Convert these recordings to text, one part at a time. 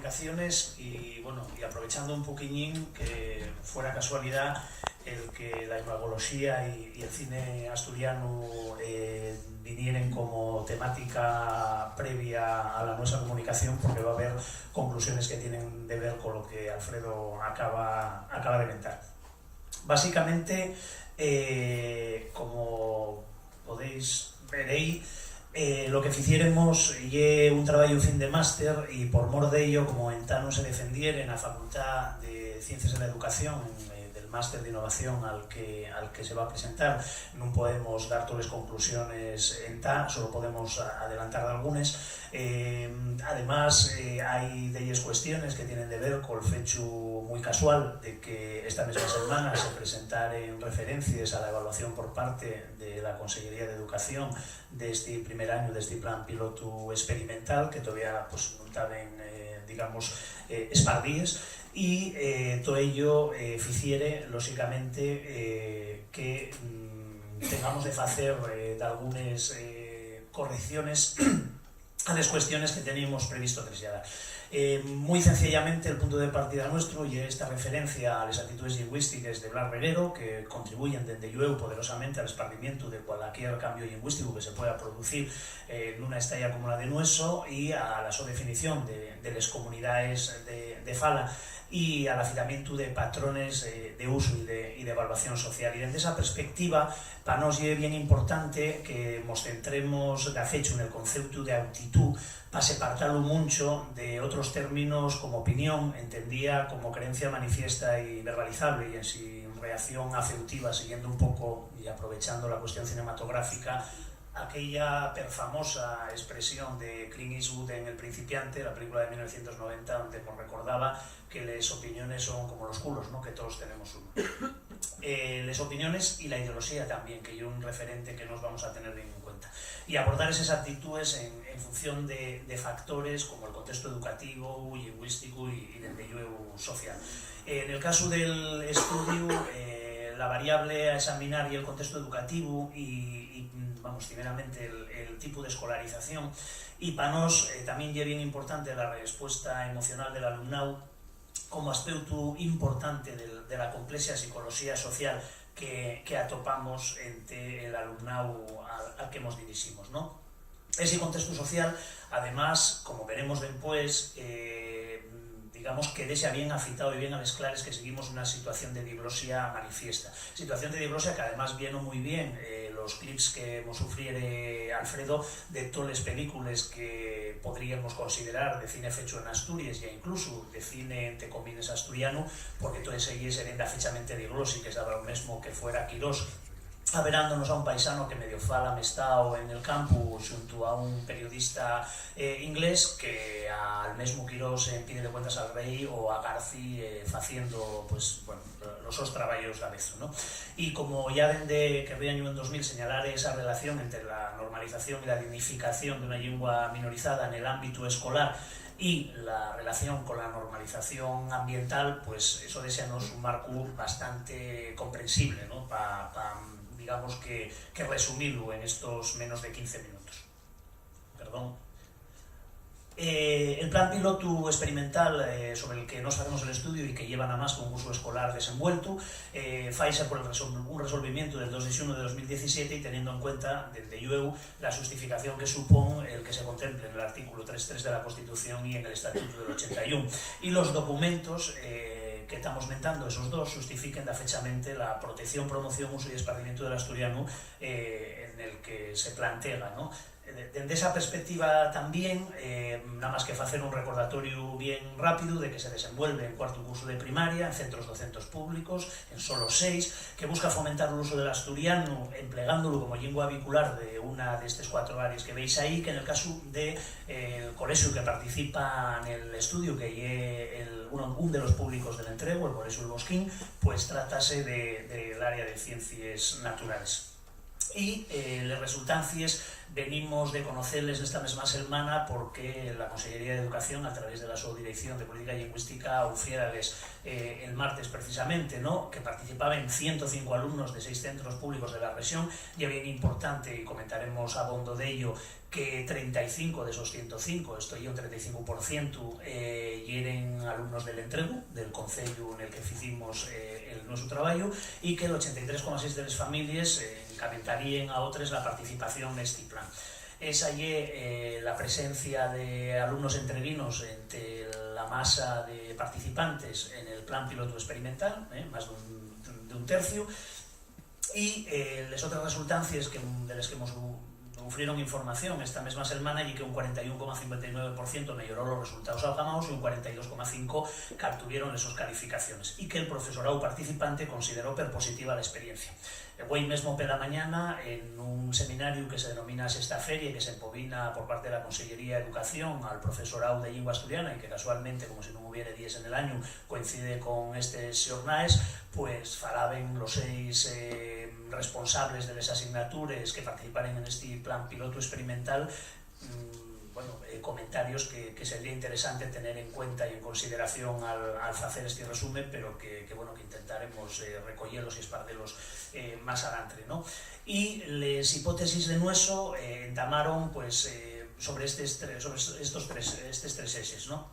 comunicaciones y bueno, y aprovechando un poquillín que fuera casualidad el que la imagología y el cine asturiano vinieren como temática previa a la nuestra comunicación, porque va a haber conclusiones que tienen de ver con lo que Alfredo acaba de comentar. Básicamente, como podéis ver ahí, lo que ficiéremos é un traballo fin de máster e por mor de ello, como entano se defendiere na Facultad de Ciencias de la Educación del máster de innovación al que se va a presentar, non podemos dar todas as conclusiones en solo podemos adelantar algunas. Además, hai delles cuestiones que tienen de ver col fecho moi casual de que esta mesma semana se presentaren referencias a la evaluación por parte de la Consellería de Educación deste primer año deste plan piloto experimental, que todavía pues, non taben, digamos, espardíes, e todo ello ficiere, lóxicamente, que tengamos de facer de algunas correcciones a las cuestiones que teníamos previsto trasladar. Muy sencillamente, el punto de partida nuestro y esta referencia a las actitudes lingüísticas de Blas Reguero, que contribuyen desde luego poderosamente al esparcimiento de cualquier cambio lingüístico que se pueda producir en una estalla como la de Nueso, y a la definición de las comunidades de fala y al afilamiento de patrones de uso y de evaluación social. Y desde esa perspectiva, para nos es bien importante que nos centremos de fecho en el concepto de actitud, para separarlo mucho de otros términos como opinión, entendía como creencia manifiesta y verbalizable, y en su reacción afectiva, siguiendo un poco y aprovechando la cuestión cinematográfica, aquella famosa expresión de Clint Eastwood en El Principiante, la película de 1990, donde nos recordaba que las opiniones son como los culos, ¿no? Que todos tenemos uno. Las opiniones y la ideología también, que es un referente que nos vamos a tener bien en cuenta. Y abordar esas actitudes en función de factores como el contexto educativo, lingüístico y desde luego social. En el caso del estudio, la variable a examinar y el contexto educativo y vamos, primeramente el tipo de escolarización, y para nos también es bien importante la respuesta emocional del alumnado como aspecto importante de la compleja psicología social que atopamos entre el alumnado al que nos dirigimos, ¿no? Ese contexto social, además, como veremos después, digamos que deja bien afitado y bien a las claras que seguimos una situación de diglosia manifiesta. Situación de diglosia que además viene muy bien los clips que hemos sufriere Alfredo de todas las películas que podríamos considerar de cine fecho en Asturias e incluso de cine entre comillas asturiano, porque todas ellas eran fechamente diglósicas, daba lo mismo que fuera Quirós averándonos a un paisano que medio fala amestado en el campo junto a un periodista inglés que al mismo Quirós pide de cuentas al rey, o a Garci haciendo pues, bueno, los sus trabajos a veces, ¿no? Y como ya desde que había año en 2000 señalar esa relación entre la normalización y la dignificación de una lengua minorizada en el ámbito escolar y la relación con la normalización ambiental, pues eso deseanos un marco bastante comprensible, ¿no? Digamos que resumirlo en estos menos de 15 minutos. Perdón. El plan piloto experimental sobre el que nos hacemos el estudio y que lleva nada más con curso escolar desenvuelto, faise por un resolvimiento del 2 de junio de 2017 y teniendo en cuenta desde luego la justificación que supone el que se contemple en el artículo 3.3 de la Constitución y en el Estatuto del 81. Y los documentos que estamos mentando, esos dos, justifiquen fechamente la protección, promoción, uso y esparcimiento del asturiano en el que se plantea, ¿no? Desde esa perspectiva también, nada más que hacer un recordatorio bien rápido de que se desenvuelve en cuarto curso de primaria en centros docentes públicos, en solo 6, que busca fomentar el uso del asturiano empleándolo como lengua vehicular de una de estas 4 áreas que veis ahí, que en el caso del colegio que participa en el estudio, que es un de los públicos del entrego, el colegio El Bosquín, pues tratase del área de ciencias naturales. y les resultancias venimos de conocerles esta mesma semana porque la Consellería de Educación, a través de la Subdirección de Política Lingüística, oficiárales el martes precisamente, ¿no?, que participaban 105 alumnos de 6 centros públicos de la región, y es bien importante, y comentaremos a fondo de ello, que 35 de esos 105, esto ya un 35%, eran alumnos del Entrego, del concello en el que hicimos el nuestro trabajo, y que el 83,6% de las familias encamentarían a otras la participación en este plan. Esa es la presencia de alumnos entreguinos entre la masa de participantes en el plan piloto experimental, más de un tercio, y las otras resultancias de las que hemos ofrecieron información esta mesma semana y que un 41,59% mejoró los resultados algamados y un 42,5% cartuvieron esas calificaciones, y que el profesorado participante consideró positiva la experiencia. Hoy mismo pela mañana, en un seminario que se denomina Sexta Feria, que se empobina por parte de la Consellería de Educación al profesorado de lingua asturiana, y que casualmente, como si no hubiera 10 en el año, coincide con estos xornais, pues falaban los 6 responsables de las asignaturas que participaron en este plan piloto experimental, comentarios que sería interesante tener en cuenta y en consideración al hacer este resumen, pero que intentaremos recogerlos y espardelos más adelante, ¿no? Y las hipótesis de nuestro entamaron pues, sobre estos tres ejes, ¿no?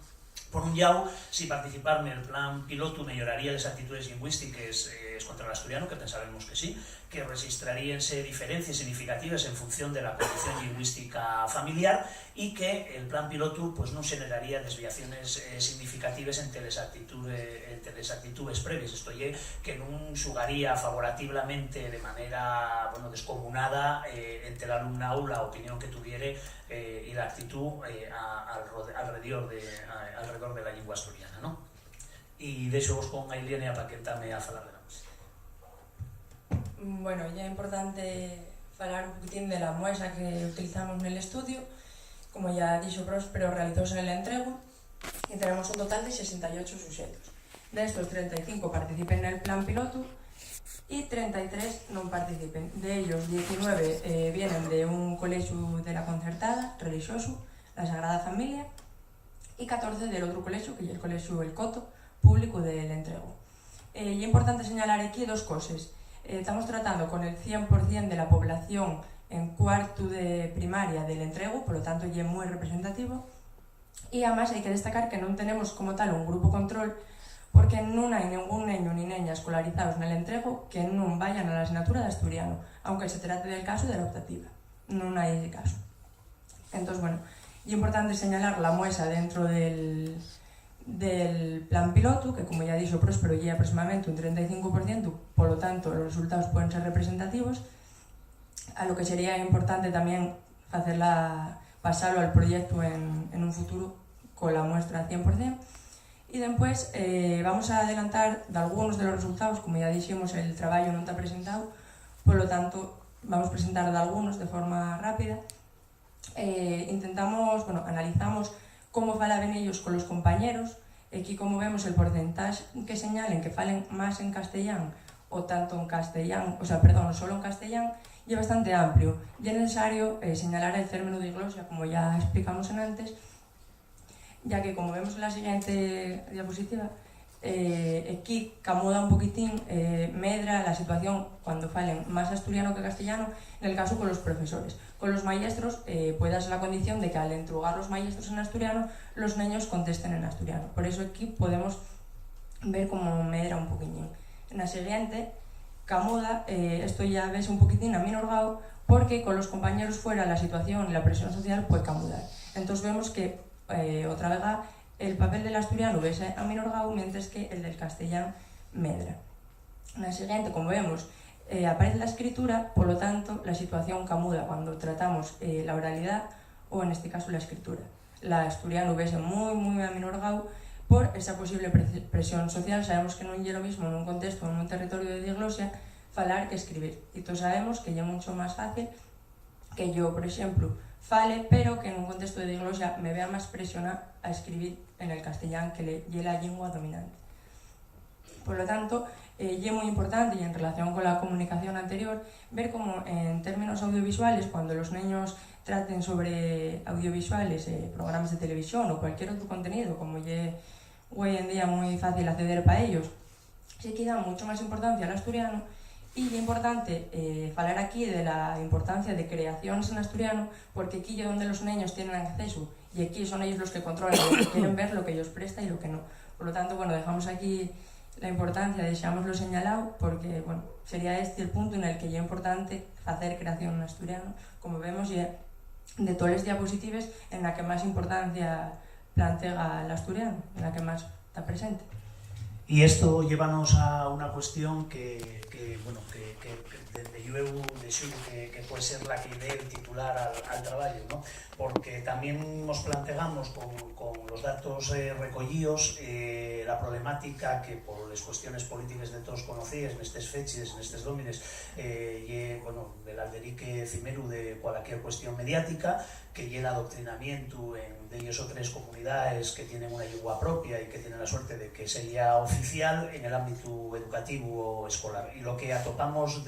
Por un lado, si participar en el plan piloto mejoraría las actitudes lingüísticas contra el asturiano, que pensaremos que sí, que registraríanse diferencias significativas en función de la condición lingüística familiar, y que el plan piloto pues, no generaría desviaciones significativas entre las actitudes previas. Esto es, que no jugaría favorativamente de manera descomunada entre el alumnado la opinión que tuviera y la actitud alrededor de la lengua asturiana, ¿no? Y de hecho vos con Ailenia para que entame a falar de la música. Bueno, ya es importante falar un poquitín de la muestra que utilizamos en el estudio. Como ya dicho Próspero, realizouse en el Entrego y tenemos un total de 68 sujetos. De estos, 35 participen en el plan piloto y 33 no participen. De ellos, 19 vienen de un colegio de la concertada, religioso, la Sagrada Familia, y 14 del otro colegio, que es el colegio El Coto, público del Entrego. Y es importante señalar aquí dos cosas. Estamos tratando con el 100% de la población en cuarto de primaria del Entrego, por lo tanto ya es muy representativo, y además hay que destacar que no tenemos como tal un grupo control, porque no hay ningún niño ni niña escolarizados en el Entrego que no vayan a la asignatura de asturiano, aunque se trate del caso de la optativa, no hay ese caso. Entonces, bueno, es importante señalar la muestra dentro del plan piloto, que como ya dicho Próspero, ya aproximadamente un 35%, por lo tanto los resultados pueden ser representativos, a lo que sería importante también pasarlo al proyecto en un futuro con la muestra 100%. Y después vamos a adelantar de algunos de los resultados, como ya dijimos, el trabajo no está presentado, por lo tanto vamos a presentar de algunos de forma rápida. Analizamos cómo falaban ellos con los compañeros. Aquí, como vemos, el porcentaje que señalen que falen más en castellano o tanto en castellano, solo en castellano, y es bastante amplio. Y es necesario señalar el término de diglosia, como ya explicamos antes, ya que, como vemos en la siguiente diapositiva, aquí camuda un poquitín, medra la situación cuando falen más asturiano que castellano, en el caso con los profesores. Con los maestros puede darse la condición de que al entregar los maestros en asturiano, los niños contesten en asturiano. Por eso aquí podemos ver cómo medra un poquitín. En la siguiente, camuda, esto ya ves un poquitín aminorgado, porque con los compañeros fuera la situación y la presión social puede camudar. Entonces vemos que, otra vez, el papel del asturiano ves aminorgado, mientras que el del castellano medra. En la siguiente, como vemos, aparece la escritura, por lo tanto la situación camuda cuando tratamos la oralidad o en este caso la escritura. La asturiano ves muy aminorgado por esa posible presión social. Sabemos que no es lo mismo en un contexto, en un territorio de diglosia, falar que escribir. Y todos sabemos que ya es mucho más fácil que yo, por ejemplo, fale, pero que en un contexto de diglosia me vea más presionada a escribir en el castellano, que es la lengua dominante. Por lo tanto, y es muy importante, y en relación con la comunicación anterior, ver cómo en términos audiovisuales, cuando los niños traten sobre audiovisuales, programas de televisión o cualquier otro contenido, como ya hoy en día muy fácil acceder para ellos, se queda mucho más importancia al asturiano. Y es importante hablar aquí de la importancia de creaciones en asturiano, porque aquí es donde los niños tienen acceso y aquí son ellos los que controlan, los que quieren ver lo que ellos prestan y lo que no. Por lo tanto, bueno, dejamos aquí la importancia, deixámoslo señalado, porque bueno, sería este el punto en el que es importante hacer creación en asturiano, como vemos ya de todas las diapositivas en la que más importancia plantea el asturiano, en la que más está presente. Y esto llévanos a una cuestión que desde llueu que puede ser la que dé el titular al trabajo, ¿no? Porque también nos planteamos con los datos recollidos la problemática que por las cuestiones políticas de todos conocidas en estas fechas, en estos dómines, del alderique cimeru de cualquier cuestión mediática, que llega el adoctrinamiento de ellos o tres comunidades que tienen una lengua propia y que tienen la suerte de que sea oficial en el ámbito educativo o escolar. Y lo que atopamos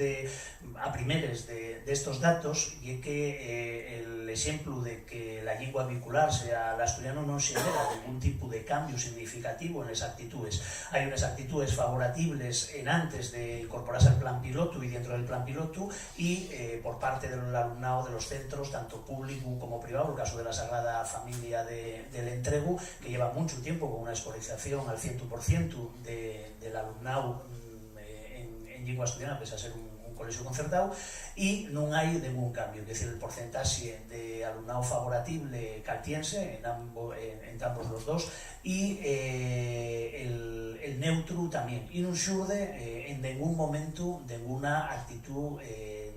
a primeres de estos datos y que el ejemplo de que la lengua vehicular sea el asturiano no genera ningún tipo de cambio significativo en las actitudes. Hay unas actitudes favorables antes de incorporarse al plan piloto y dentro del plan piloto y por parte del alumnado de los centros, tanto público como privado, el caso de la Sagrada Familia del Entregu, que lleva mucho tiempo con una escolarización al 100% del alumnado en lengua asturiana, pese a ser un colegio concertado, y no hay ningún cambio, es decir, el porcentaje de alumnado favorable caltiense en ambos los dos, y el neutro también, y no surge en ningún momento ninguna actitud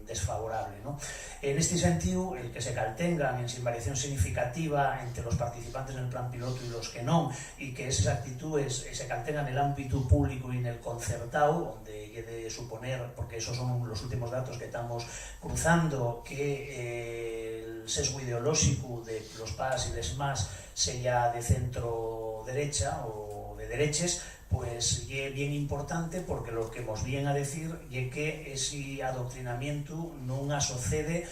desfavorable, ¿no? En este sentido, el que se caltengan en sin variación significativa entre los participantes en el plan piloto y los que no, y que esas actitudes se caltengan en el ámbito público y en el concertado, donde he de suponer, porque esos son los últimos datos que estamos cruzando, que el sesgo ideológico de los PAS y les MAS sea de centro derecha o de dereches, pues es bien importante, porque lo que nos viene a decir es que ese adoctrinamiento no sucede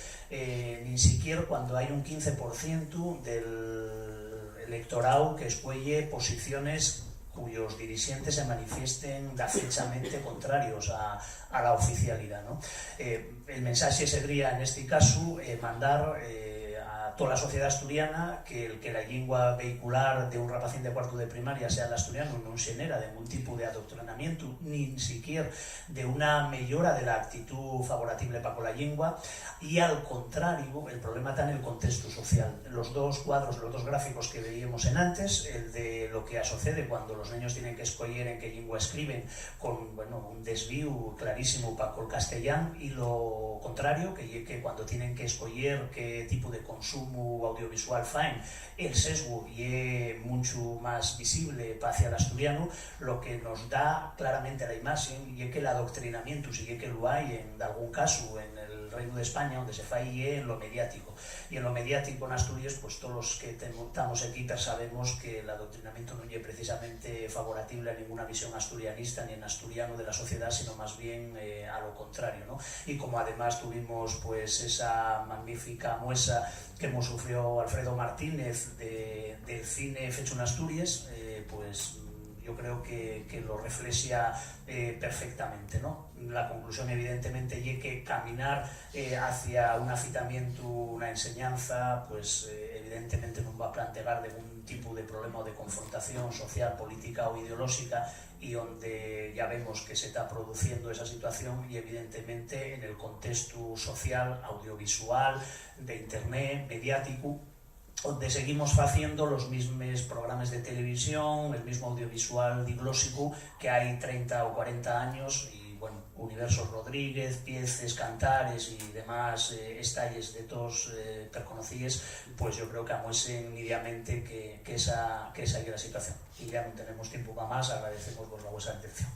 ni siquiera cuando hay un 15% del electorado que escuelle posiciones cuyos dirigentes se manifiesten fechamente contrarios a la oficialidad, ¿no? El mensaje sería en este caso mandar a toda la sociedad asturiana que la lengua vehicular de un rapacín de cuarto de primaria sea el asturiano no genera ningún tipo de adoctrinamiento, ni siquiera de una mejora de la actitud favorable para con la lengua, y al contrario, el problema está en el contexto social. Los dos cuadros, los dos gráficos que veíamos en antes, el de lo que sucede cuando los niños tienen que escoger en qué lengua escriben, con un desvío clarísimo para el castellano, y lo contrario, que cuando tienen que escoger qué tipo de consumo audiovisual faen, el sesgo y mucho más visible hacia el asturiano, lo que nos da claramente la imagen y que el adoctrinamiento sí que lo hay en algún caso en el Reino de España, donde se falle en lo mediático, y en lo mediático en Asturias, pues todos los que estamos aquí sabemos que el adoctrinamiento no es precisamente favorable a ninguna visión asturianista ni en asturiano de la sociedad, sino más bien a lo contrario, ¿no? Y como además tuvimos pues esa magnífica muestra que hemos sufrido Alfredo Martínez del cine fecho en Asturias, pues yo creo que lo refleja perfectamente, ¿no? La conclusión evidentemente es que caminar hacia un afitamiento, una enseñanza, pues evidentemente no va a plantear ningún tipo de problema o de confrontación social, política o ideológica, y donde ya vemos que se está produciendo esa situación, y evidentemente en el contexto social, audiovisual, de internet, mediático, donde seguimos haciendo los mismos programas de televisión, el mismo audiovisual diglósico que hay 30 o 40 años, y bueno, Universos Rodríguez, Pieces, Cantares y demás estalles de todos perconocidos, pues yo creo que amuesen nítidamente que esa es la situación. Y ya no tenemos tiempo para más, agradecemos por la vuestra atención.